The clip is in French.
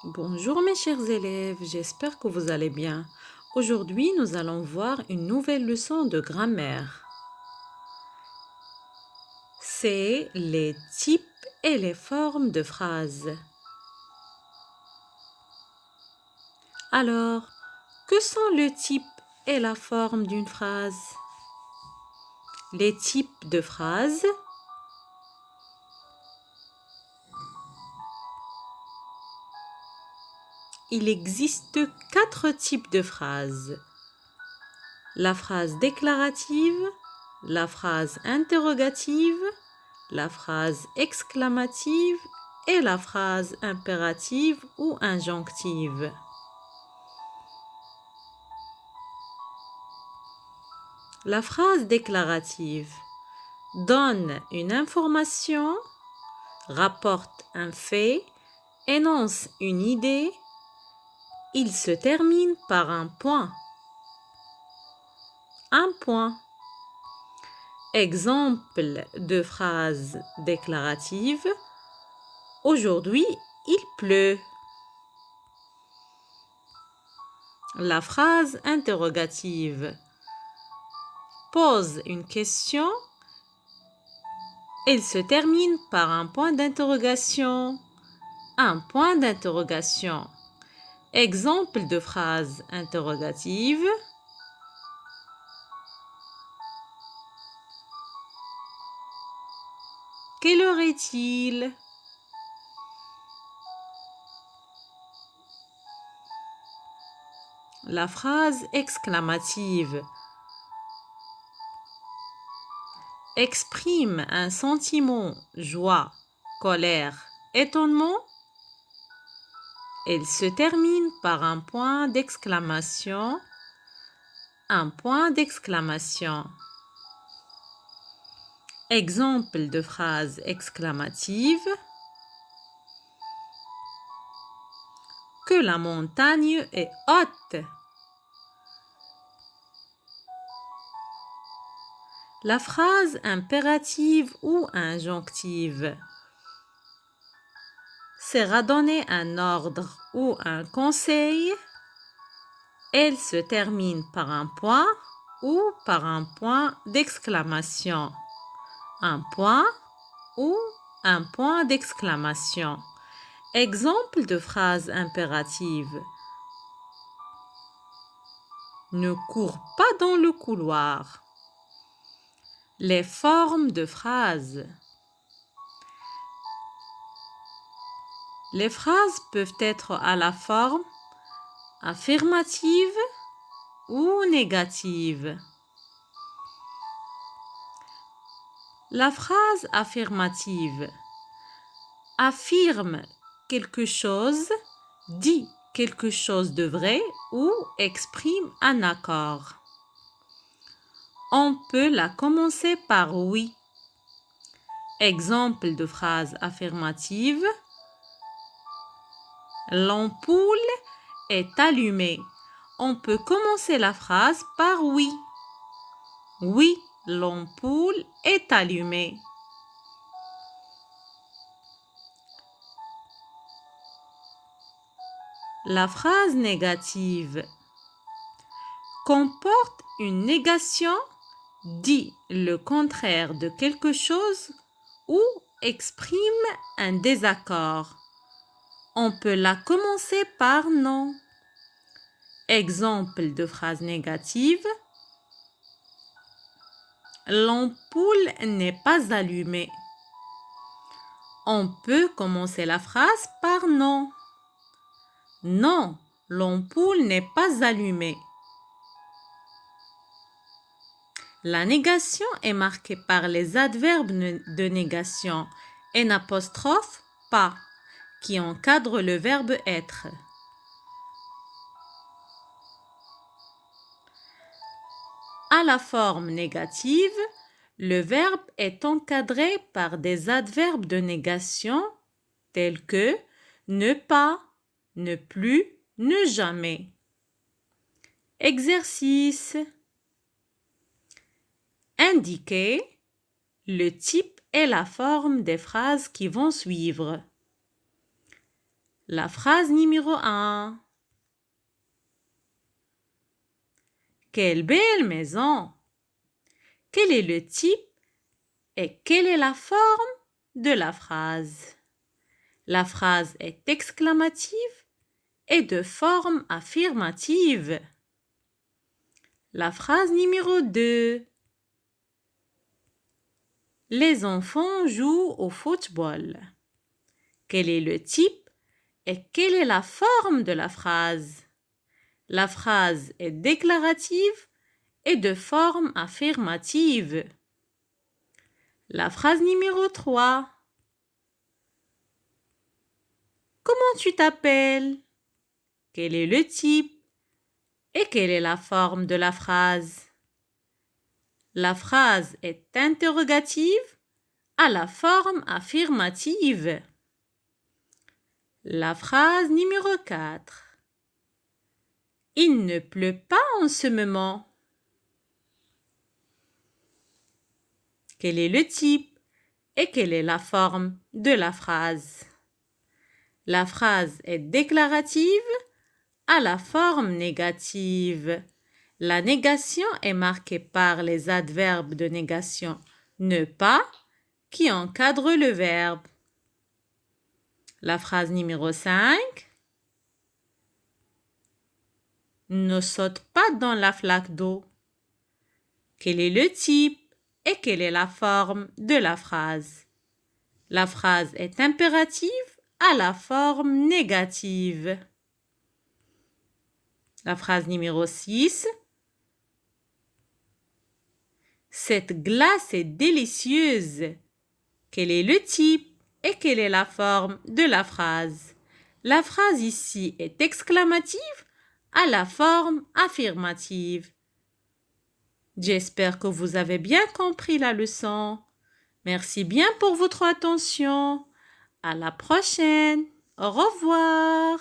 Bonjour mes chers élèves, j'espère que vous allez bien. Aujourd'hui, nous allons voir une nouvelle leçon de grammaire. C'est les types et les formes de phrases. Alors, que sont le type et la forme d'une phrase? Les types de phrases. Il existe 4 types de phrases. La phrase déclarative, la phrase interrogative, la phrase exclamative et la phrase impérative ou injonctive. La phrase déclarative donne une information, rapporte un fait, énonce une idée. Il se termine par un point. Un point. Exemple de phrase déclarative. Aujourd'hui, il pleut. La phrase interrogative pose une question. Elle se termine par un point d'interrogation. Un point d'interrogation. Exemple de phrase interrogative. Quelle heure est-il? La phrase exclamative exprime un sentiment, joie, colère, étonnement. Elle se termine par un point d'exclamation. Un point d'exclamation. Exemple de phrase exclamative. Que la montagne est haute. La phrase impérative ou injonctive sert à donner un ordre ou un conseil. Elle se termine par un point ou par un point d'exclamation. Un point ou un point d'exclamation. Exemple de phrase impérative. Ne cours pas dans le couloir. Les formes de phrases. Les phrases peuvent être à la forme affirmative ou négative. La phrase affirmative affirme quelque chose, dit quelque chose de vrai ou exprime un accord. On peut la commencer par oui. Exemple de phrase affirmative. L'ampoule est allumée. On peut commencer la phrase par oui. Oui, l'ampoule est allumée. La phrase négative comporte une négation, dit le contraire de quelque chose ou exprime un désaccord. On peut la commencer par non. Exemple de phrase négative. L'ampoule n'est pas allumée. On peut commencer la phrase par non. Non, l'ampoule n'est pas allumée. La négation est marquée par les adverbes de négation n', pas, qui encadrent le verbe être. À la forme négative, le verbe est encadré par des adverbes de négation tels que ne pas, ne plus, ne jamais. Exercice. Indiquez le type et la forme des phrases qui vont suivre. La phrase numéro 1. Quelle belle maison! Quel est le type et quelle est la forme de la phrase? La phrase est exclamative et de forme affirmative. La phrase numéro 2. Les enfants jouent au football. Quel est le type et quelle est la forme de la phrase? La phrase est déclarative et de forme affirmative. La phrase numéro 3. Comment tu t'appelles? Quel est le type et quelle est la forme de la phrase? La phrase est interrogative à la forme affirmative. La phrase numéro 4. Il ne pleut pas en ce moment. Quel est le type et quelle est la forme de la phrase? La phrase est déclarative à la forme négative. La négation est marquée par les adverbes de négation ne pas qui encadrent le verbe. La phrase numéro 5. Ne saute pas dans la flaque d'eau. Quel est le type et quelle est la forme de la phrase? La phrase est impérative à la forme négative. La phrase numéro 6. Cette glace est délicieuse. Quel est le type et quelle est la forme de la phrase? La phrase ici est exclamative à la forme affirmative. J'espère que vous avez bien compris la leçon. Merci bien pour votre attention. À la prochaine. Au revoir.